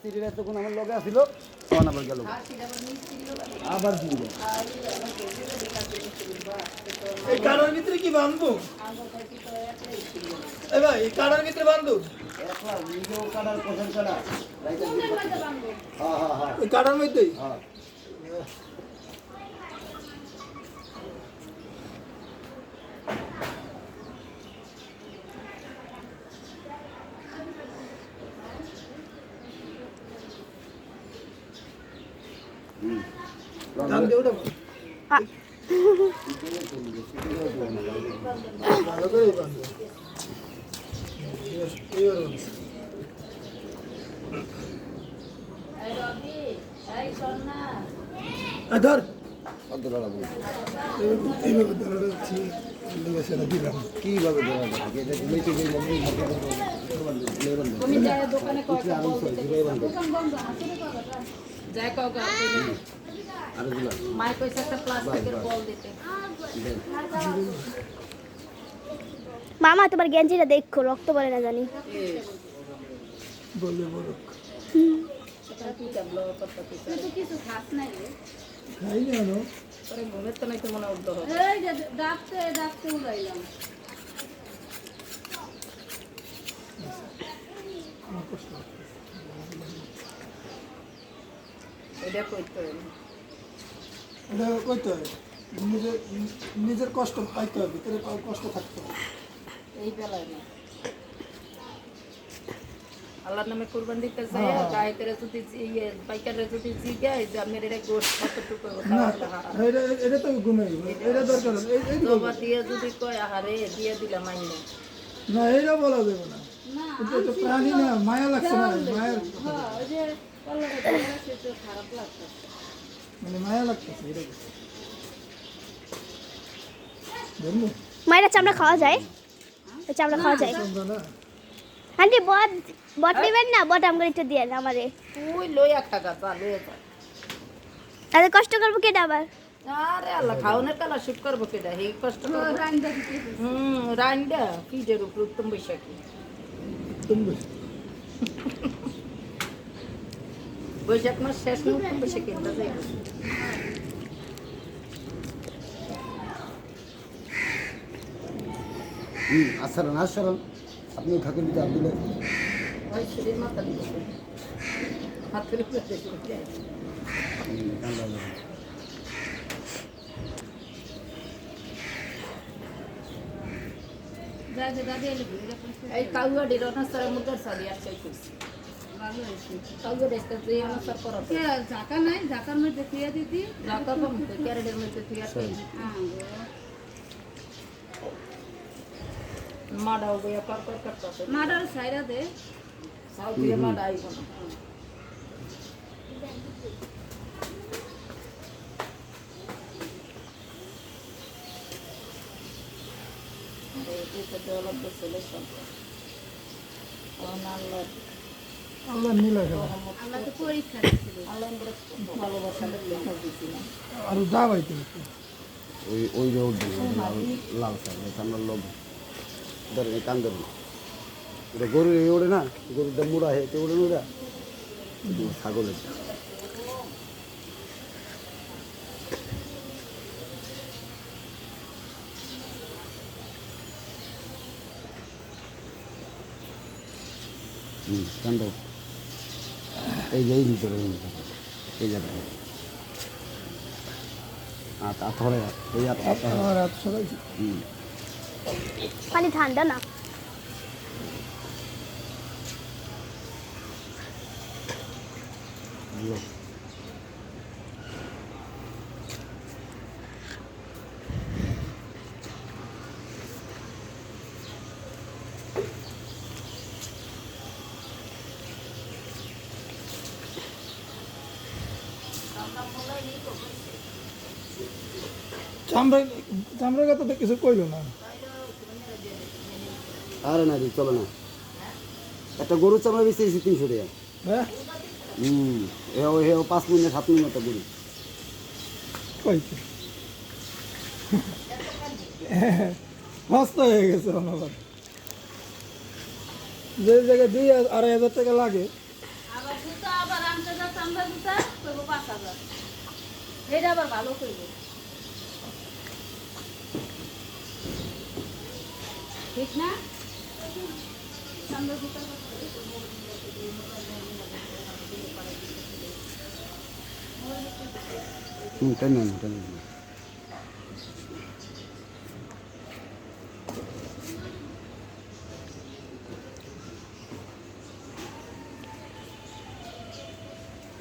মিস্ত্রিরা তখন আমার লগে আসিল তখন আবার গেল আবার ফিরে এই কাড়ার ভিতরে কি বাঁধবো এ ভাই এই কাড়ার ভিতরে বাঁধবো একলা নিজেও কাটার পছন্দ কাটা হ্যাঁ হ্যাঁ হ্যাঁ ওই কাড়ার মধ্যেই হ্যাঁ ধান দিয়ে উঠাবো ভালো করে বাঁধবো এইবার বাঁধবো ধর এইভাবে ধরাটা ঠিক লেগেছে না দিলাম কিভাবে ধরা যাবে এটা দিলেই তো তুমি যায় দোকানে কয় দোকান বন্ধ আসলে কয় যায় কয় আর দিলা মাই কইছে একটা প্লাস্টিকের বল দিতে মামা তোমার গেঞ্জিটা দেখো রক্ত পড়ে না জানি বললে বড় সেটা কি ডাবলো কত কিছু কিছু খাস নাই রে খাই না নো পরে ঘুমের তো নাই তো মনে উঠলো এই যে ডাকতে উড়াইলাম এটা কইতে হবে এটা কইতে হবে নিজের কষ্ট পাইতে হবে ভিতরে কষ্ট থাকতে হবে এই বেলায় না আল্লাহর নামে কুরবান দিতে যায় গায়কের যদি পাইকারে যদি জিগায় যে আমি এটা গোশত কতটুকু না এটা তো ঘুমে এটা দরকার এই জবা দিয়ে যদি কয় আহারে দিয়ে দিলাম আইনা না এটা বলা যাবে না এটা তো প্রাণী না মায়া লাগছে না মায়া ওই যে কল্লাটা ধরে সেটা খারাপ লাগছে মানে মায়া লাগতেছে এটা ধরবো মায়েরা চামড়া খাওয়া যায় চামড়া খাওয়া যায় না আন্টি বট নেবেন না বট আমগুলো একটু দিয়ে আমারে তুই লইয়া খাগা চা লইয়া চা তাহলে কষ্ট করবো কেটে আবার আরে আল্লাহ খাওনের কালা শুট করবো কেটা এই কষ্ট রাইন্দা রাইন্দা ফিজের উপর উত্তম বৈশাখী তুমি বৈশাখ মাস শেষ না উত্তম বৈশাখী এটা যাই আসারান আসারান আপনি থাকেন দিতে আব্দুল্লাহ ওই শরীর মাথা দিচ্ছে হাতের উপরে দেখে এই কাউয়াডির অনাসার মুদার সাদি আসছে কইছি কাউয়া দেখতে যে অনাসার করো জাকা নাই জাকার মধ্যে থিয়া দিতি রাকা কম তো ক্যারেটের মধ্যে তুই আসে মাডাও গয়া পার করতে মাডার সাইরা দে সাউ দিয়ে মাডা আইব না এটা ডেভেলপ সলিউশন আল্লাহ নীলা খেলা আল্লাহ তো পরীক্ষা দিছিল আল্লাহ ভালোবাসা লেখা দিছিলাম আর দাবাইতে ওই ওই রোড লাল সাইড আমরা লোক ধরে কান ধরে এটা গরু এই ওড়ে না গরুটা মুড়া হেঁটে ওড়ে ওরা ছাগলের কান্দ এই যে এই ভিতরে এই জায়গায় ধরে এই রাত সবাই পানি ঠান্ডা না চামড়ার কথা তো কিছু কইল না আরে না রে চলো না একটা গরুর চামড়া বেশি 300 টাকা হ্যাঁ এ 5 মিনিট 7 মিনিট একটা গরু কইতে মস্ত হয়ে গেছে আমার যে জায়গায় 2,000-2,500 টাকা লাগে জুতা আবার আনতে যা চামড়া জুতা করবো 5,000 এটা আবার ভালো করবো ঠিক না চামড়া জুতা তাই না তাই না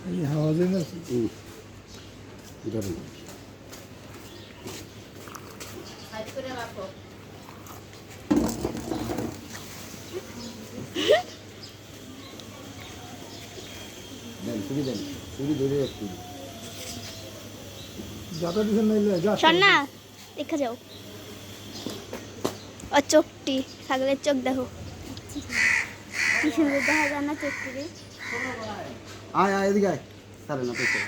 এই হাওয়া যায় না ধরেন সাইড করে রাখো দেন চুরি ধরে রাখছি যাতা দিছেন নাইলে যা শোনা দেখা যাও ও চোখটি ছাগলের চোখ দেখো কি সুন্দর দেখা যায় না চোখটি রে আয় এদিকে আয় সারে না পেছে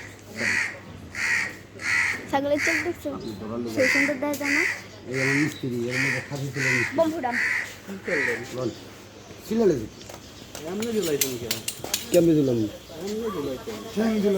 ছাগলের চোখ দেখছো আপনি ধরাল সেই সুন্দর দেখা যায় না এই আমার মিস্ত্রি এর মধ্যে খাসি ছিল মিস্ত্রি বম ফুটাম বল সিলালে এমনি দিলাইছেন কেন কেমনে দিলাম ঠ্যাং দিলেন